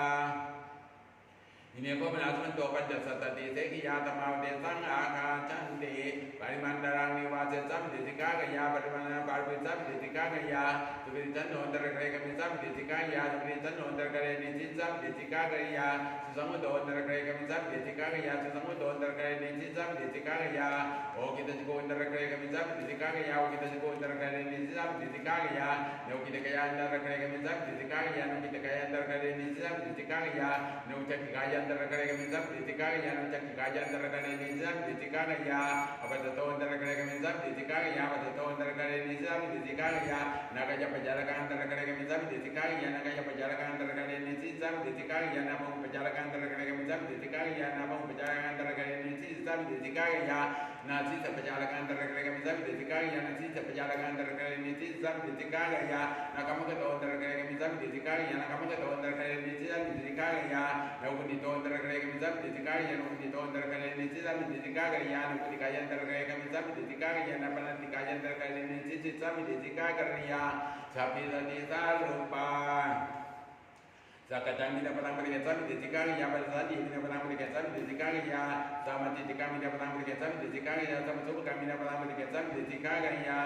อิเนโกมนาสมันโตปัญจสัตติเสกิยาธรรมาวเดสังอาคาชันติปริมันดารังนิวาเสสัมปิติกากยาปริมันนาปาริสัมปิติกากยาสุปิจันโนตระเกรกมิสัมปิติกายาสุปิจันโนตระเกรนิสิสัมปิติกากยาสุสังมุตโตตระเกรกมิสัมปิติกากยาสุสังมุตโตตระเกรนิสิสัมปิติกากยาโอกิตจิโกตระเกรกมิสัมปิติกากยาโอกิตจิโกตระเกรนิสิสัมปิติกากยาโนกิตกายาตระเกรกมิสัมปิติกากยาโนกิตกายาตระเกรนิสิสัมปิติกากยาโนจักกิกายาตระเกรกมิสัมปิติกากยาโนจักกิกายาตระเกรนิสิสัมปิติกากยาอปัสสโตตระเกรกมิสัมปิติกากยาอปัสสโตตระเกรนิสิสัมปิติกากยานาคยปัจจารกันตระเกรกมิสัมปิติกากยานาคยปัจจารกันตระเกรนิสิสัมปิติกากยานามุปัจจารกันตระเกรกมิสัมปิติกากยานามุปัจจารกันตระเกรนิสิสัมปิติกากยานาสิสัพพจารกันตระเกรกมิสัมปิติกากยานาสิสัพพจารกันตระเกรนิสิสัมปิติกากยานาคัมกโตตระเกรกมิสัมปิติกากยานาคัมกโตตระเกรนิสิสัมปิติกากยานาอุปนิโตตระเกรกมิสัมปิติกากยานาอุปนิโตตระเกรนิสิสัมปิติกากยานาอุปนิกายันตระเกรกมิสัมปิติกากยานาปนันติกายันตระเกรนิสิสัมปิติกากยาสัพพิสัตติสารูปาZakatan tidak pernah berkaitan dengan jika ya pada saat ini tidak pernah berkaitan dengan jika ya sama jika kami tidak pernah berkaitan dengan jika ya sama suku kami tidak pernah berkaitan dengan jika ya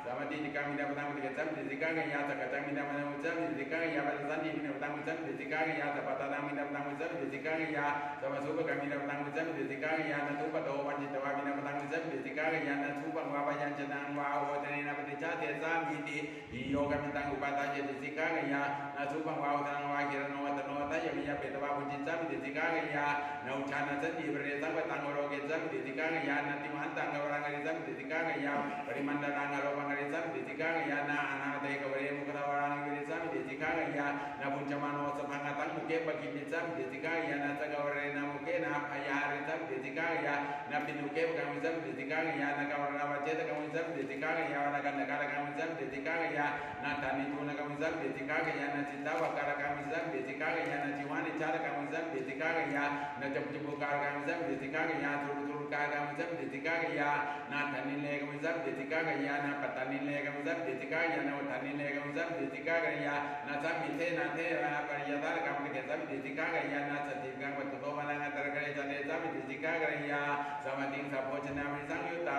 sama jika kami tidak pernah berkaitan dengan jika ya zakatan tidak pernah berkaitan dengan jika ya pada saat ini tidak pernah berkaitan dengan jika ya zapatan kami tidak pernah berkaitan dengan jika ya sama suku kami tidak pernah berkaitan dengan jika ya natu pada oman jika kami tidak pernah berkaitan dengan jika ya natu pangwapa yang jenang wau dan ini apa dijadi samiti iyo kami tangguh pada jika ya natu pangwau dan wakil Nota yang ia betapa puji sabi ditika ya na uchana sandi berita batang oroge sabi ditika ya nanti mantang orang ngari sabi ditika ya parimanda ranga ro ngari sabi ditika ya na anak dai kawari mukara orang ngari sabi ditika ya na puncamano semangatang muke bagi sabi ditika ya na sagawari na muke na ayari sabi ditika ya na pinuke kami sabi ditika ya na kawara wajeta kami sabi ditika ya na gandakara kami sabi ditika ya na tani tu na kami sabi ditika ya na cinta wakara kami sabi ditika ya na jiwani cara kami zam ditika ya na jabjubu kar kami zam ditika ya tur kar kami zam ditika ya na tanile kami zam ditika ya na patanile kami zam ditika ya na tanile kami zam ditika ya na samite na te pariyadar kami zam ditika ya na satika watu to malanga terkare jane zam ditika ya samating sapojana mi sangyuta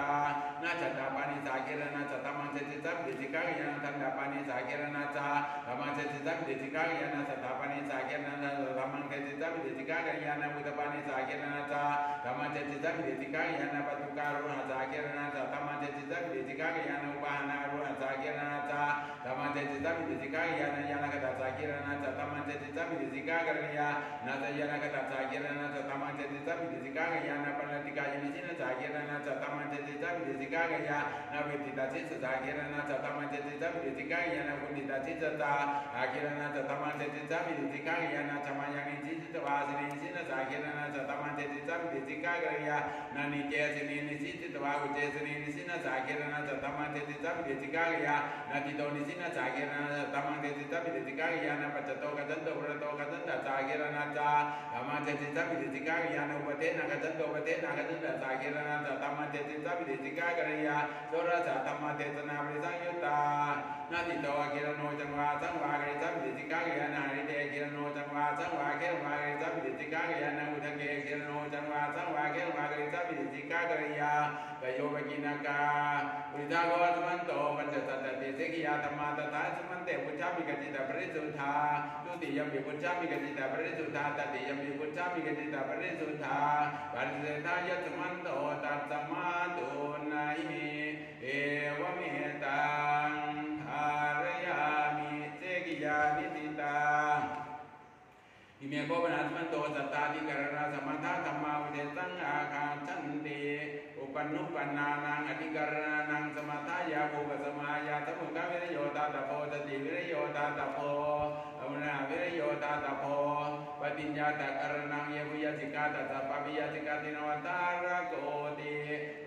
na catapani sakira na catamang cecam ditika ya na tandapani sakira na ca tamang cecam ditika ya na catapani sakira na tamang cecam ditika ya na utapani sakira na ca tamang cecam ditika ya na patukaru na sakira na ca tamang cecam ditika ya na upahana ru na sakira na ca tamang cecam ditika ya na kata sakira na ca tamang cecam ditika ya na ya kata sakira na ca tamang cecam ditika ya na panatika ini sina sakira na ca tamang cecam ditika ya na betita cecam sakira na ca tamang cecam ditika ya na kundita cecam akhirnya na ca tamang cecam ditika ya na ca mayang ini cecam asini sina sakira na ca tamang cecam ditika ya na nike sini ini cecam aku cecam ini sina sakira na ca tamang cecam ditika ya na tito ini sina sakira ธรรมังเทติสัพพิติกากิยานะปัจจโตกัจจโตปรโตกัจจตสากิรณาจาธรรมังเทติสัพพิติกากิยานะอุปเทนะกัจจโตอุปเทนะกัจจตสากิรณาจาธรรมังเทติสัพพิติกากริยาโสราจาธรรมเทศนาปริสังยุตตานาติโตกิรโนจังวาสังวากริสัพพิติกากิยานะหริเตกิรโนจังวาสังวาเขวากริสัพพิติกากิยานะอุทเกกิรโนจังวาสังวาเขวากริสัพพิติกากริยากโยปกินากาอุริทาโกสมันโตปัญจสัตติเสกิยาธรรมาตถาสมันเตปุจฉามิกจิตาปริสุทธาตุติยมปิปุจฉามิกจิตาปริสุทธาตติยมปิปุจฉามิกจิตาปริสุทธาปัสสิทายะสมันโตตัสสมาตุนาหิเอวเมตังภารยามิเสกิยานิติตาอิเมโกปนัสมันโตสัตตาธิกรณาสมัทธาธรรมาวิเทสังอาคาชันติอุปนุปนานังอธิกรณานังสมัทธายาภูปสมายาสมุขวิริโยตาตโพสติวิริโยตาตโพอมุนาวิริโยตาตโพปฏิญญาตกรณังเยบุยสิกาตัสสะปะปิยสิกาตินวัตตาระโกติ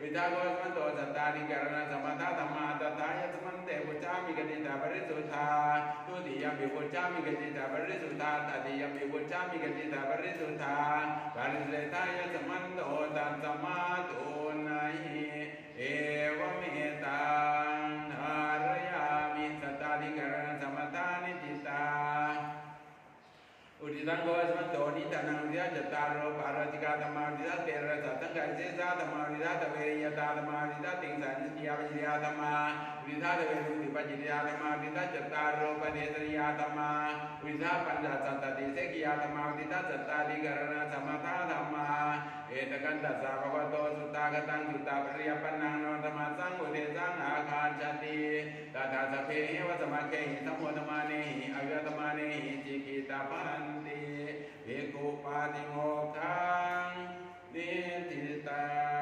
วิทาโกสมันโตสัตตาธิกรณาสมัทธาธรรมาตถายะสมันเตปุจฉามิกติตาปริสุทธาตุติยมปิปุจฉามิกติตาปริสุทธาตติยมปิปุจฉามิกติตาปริสุทธาปัสสิทายะสมันโตตัสสมาตุนาหิเอวเมตังภารยามิสัตตาธิกรณสมัทธานิจิตาอุทิตังโกสมันโตนิตานังวิยจตารโรปารติกาธรรมาวิทัตเตระสัตตังกัจเจสาธรรมาวิทัตเวริยตาธรรมาวิทัตติงสันติยาปัจจยาธรรมาวิทัตเวรุติปัจจยาธรรมาวิทัตจตารโรปเนตริยาธรรมาวิทัตปัญจสัตตติเสกิยาธรรมาวิทัตสัตตาธิกรณสมัทธาธรรมาเอตกันตัสสะภะคะวะโตสุตตากตังสุตตาปริยปันนังโนธรรมสังอุเทสังอาคาชติตถาสเพหิวัสมะเกหิธัมโมธรรมาเนหิอวิยธรรมาเนหิจิกิตาพันติภิกขุปาติโมกขังนิทิตัง